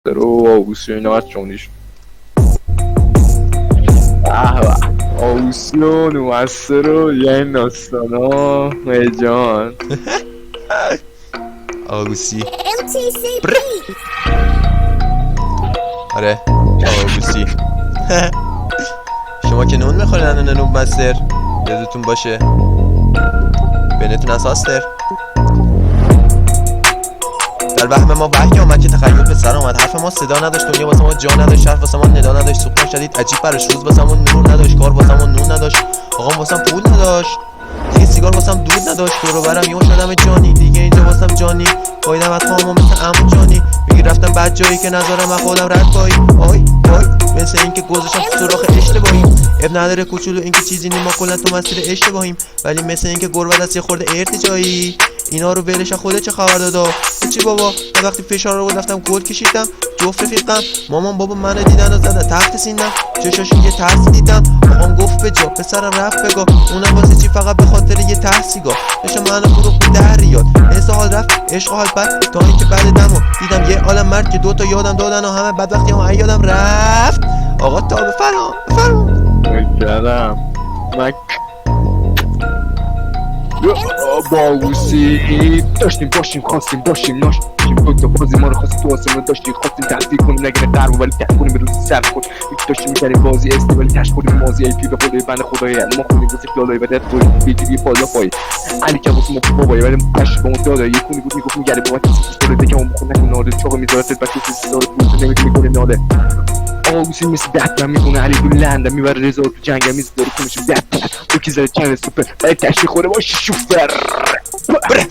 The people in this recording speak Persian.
رو آووسیو از جونیش آووسیو موثر و یه این داستان ها جان آووسی MTCP. آره آووسی شما که نون میخورین الان نوب مستر یادتون باشه بینتون اساستر در وهم ما وحی آمد که تخیل به سر آمد حرف ما صدا نداشت دنیا واسه ما جا نداشت شرف واسه ما ندا نداشت سوختم شدید عجیب براش روز واسمون نور نداشت کار واسمون نون نداشت آقام واسم پول نداشت دیگه سیگار واسم دود نداشت دورو برم یه شدم جانی دیگه اینجا واسم جانی پایدم از خامو مثل عمو جانی میگی رفتم بعد جایی که نذارم از خودم رد پایی آی مثل اینکه گذاشتم تو سراخ اشتباهی اب نداره کوچولو اینکه چیزی نیم ما کلا تو مسیر اشتباهیم ولی مثل اینکه گربه دست یه خورده ارتجایی اینا رو ولش خودت چه خبر دادا چی بابا من وقتی فشار رو رفتم گل کشیدم جفت رفیقم مامان بابا منو دیدن و زدن تحت سینم چشاشون یه ترسی دیدم آقام گفت به جا پسرم رفت بگا اونم واسه چی فقط به خاطر یه تحصیگاه داشتم منو فروخ بود در ریال حس حال رفت عشق حال بد تا اینکه بعد دمو دیدم یه عالم مرد که دوتا یادم دادن و همه بعد وقتی هم یادم رفت آقا تا بفرما کردم مک با آووسی داشتیم باشیم خواستیم باشیم ناشیم دوتا بازی ما رو خواستیم تو آسمون داشتیم خواستیم تحصیل کنیم نگه قرب ولی تحت کنیم به روزی سر کنیم داشتیم میکردیم بازی استی ولی تشت کنیم مازی ای پی به خدای بند خدای ما خونیم واسه لالایی و دست کنیم بیتیوی بالا پایی علی که واسه ما بابایی ولی تشت با ما دادایی یه کنی بود میگفت میگره بابا تیسیش داره دکمون بخون نکن ناده چاقا میذارتت بچه تیسیش داره پولت نمیتونی کنه ناده آووسی مثل بتمن میکنه علی دو لنده میبره رضا رو تو جنگ میز داره کنش بتمن تو کی زره چنل سوپر ولی تشتی خوره باشه شوفر بره